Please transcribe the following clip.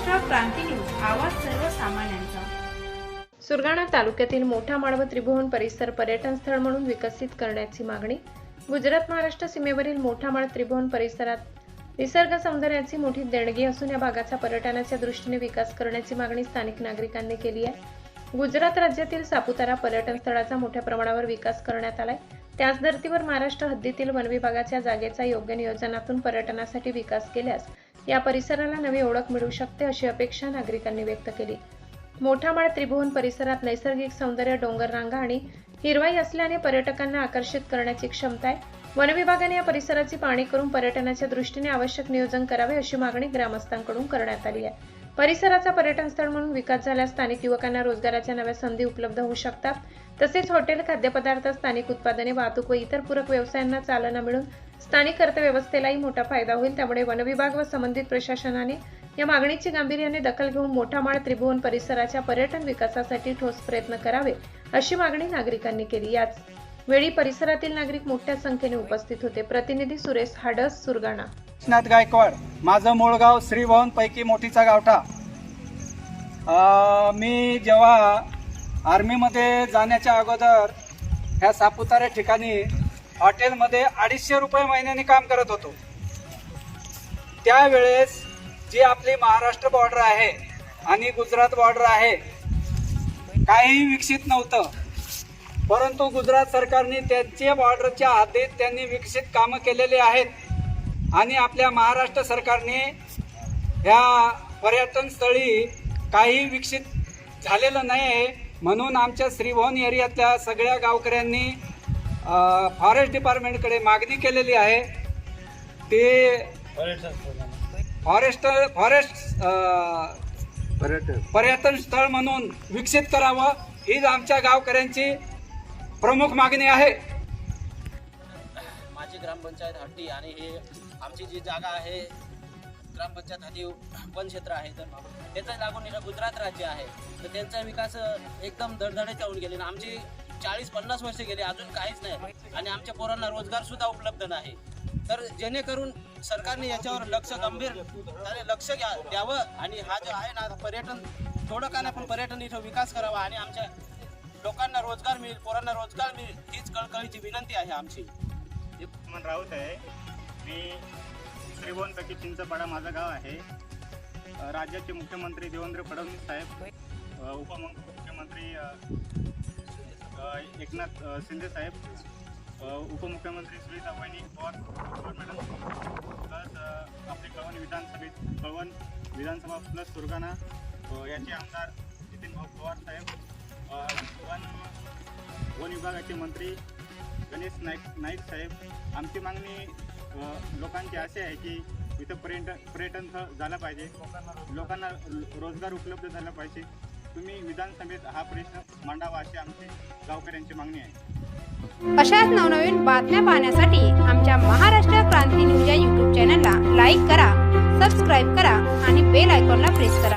महाराष्ट्र क्रांती news, आवाज सर्वसामान्यांचा। सुरगाणा तालुक्यातील मोठा माळ व त्रिभुवन परिसर पर्यटन स्थळ म्हणून विकसित करण्याची मागणी। गुजरात महाराष्ट्र सीमेवरील मोठा माळ त्रिभुवन परिसरात निसर्ग सौंदर्याची मोठी देणगी असून या भागाचा पर्यटनाच्या दृष्टीने विकास करण्याची मागणी स्थानिक नागरिकांनी केली आहे। गुजरात राज्यातील सापुतारा पर्यटन स्थळाचा मोठ्या प्रमाणावर विकास करण्यात आलाय। त्याच धर्तीवर महाराष्ट्र हद्दीतील वन विभागाच्या जागेचा योग्य नियोजनातून पर्यटनासाठी विकास केल्यास या परिसराला नवी ओळख मिळू शकते अशी अपेक्षा नागरिकांनी व्यक्त केली। मोठा माळ त्रिभुवन परिसरात नैसर्गिक सौंदर्य, डोंगर रांगा आणि हिरवाई असल्याने पर्यटकांना आकर्षित करण्याची क्षमता आहे। वन विभागाने या परिसराची पाहणी करून पर्यटनाच्या दृष्टीने आवश्यक नियोजन करावे अशी मागणी ग्रामस्थांकडून करण्यात आली आहे। परिसराचा पर्यटन स्थळ म्हणून विकास झाल्यास स्थानिक युवकांना रोजगाराच्या नव्या संधी उपलब्ध होऊ शकतात। तसेच हॉटेल, खाद्यपदार्थ, स्थानिक उत्पादने, वाहतूक व इतर पूरक व्यवसायांना चालना मिळून स्थानिक अर्थव्यवस्थेलाही मोठा फायदा होईल। त्यामुळे वन विभाग व संबंधित प्रशासनाने या मागणीची गांभीर्याने दखल घेऊन मोठा माळ त्रिभुवन परिसराच्या पर्यटन विकासासाठी ठोस प्रयत्न करावे अशी मागणी नागरिकांनी केली। याच वेळी परिसरातील नागरिक मोठ्या संख्येने उपस्थित होते। प्रतिनिधी सुरेश हाडस, सुरगाणा। कृष्णात गायकवाड, माझं मूळ गाव श्रीभवन पैकी मोठीचा गावठा। मी जेव्हा आर्मीमध्ये जाण्याच्या अगोदर ह्या सापुतारा ठिकाणी हॉटेलमध्ये 250 रुपये महिन्याने काम करत होतो। त्यावेळेस जी आपली महाराष्ट्र बॉर्डर आहे आणि गुजरात बॉर्डर आहे काही विकसित नव्हतं, परंतु गुजरात सरकारने त्यांच्या बॉर्डरच्या हद्दीत त्यांनी विकसित कामं केलेली आहेत आणि आपल्या महाराष्ट्र सरकारने ह्या पर्यटन स्थळी काही विकसित झालेलं नाही। म्हणून आमच्या श्रीभवन एरियातल्या सगळ्या गावकऱ्यांनी फॉरेस्ट डिपार्टमेंटकडे मागणी केलेली आहे। ते पर्यटन स्थळ म्हणून विकसित करावं हीच आमच्या गावकऱ्यांची प्रमुख मागणी आहे। माझी ग्रामपंचायत हट्टी आणि हे आमची जी जागा आहे ग्रामपंचायत हद्दी वन क्षेत्र आहे, तर त्याचा लागून गुजरात राज्य आहे, तर त्यांचा विकास एकदम धडधडीत होऊन गेले। आमची 40-50 वर्ष गेली, अजून काहीच नाही आणि आमच्या पोरांना रोजगार सुद्धा उपलब्ध नाही। तर जेणेकरून सरकारने याच्यावर गंभीर लक्ष द्यावं आणि हा जो आहे ना पर्यटन थोडं का नाही पण पर्यटन इथं विकास करावा आणि आमच्या लोकांना रोजगार मिळेल, पोरांना रोजगार मिळेल हीच कळकळीची विनंती आहे आमची। राऊत आहे, मी श्रीभवन पैकी चिंचपाडा माझं गाव आहे। राज्याचे मुख्यमंत्री देवेंद्र फडणवीस साहेब, उपमुख्यमंत्री एकनाथ शिंदे साहेब, उपमुख्यमंत्री सुनीता पवार मॅडम, प्लस आपले कळवण विधानसभा प्लस सुरगाणा याचे आमदार नितीन पवार साहेब, वन विभागाचे मंत्री गणेश नाईक साहेब। आमची मागणी लोकांची अशी आहे की इथं पर्यटन झालं पाहिजे, लोकांना रोजगार उपलब्ध झाला पाहिजे। तुम्ही विधानसभेत हा प्रश्न मांडावा अशी आमची गावकऱ्यांची मागणी आहे। अशाच नवनवीन बातम्या पाहण्यासाठी आमच्या महाराष्ट्र क्रांती न्यूज या यूट्यूब चॅनलला लाईक करा, सबस्क्राईब करा आणि बेल आयकॉनला प्रेस करा।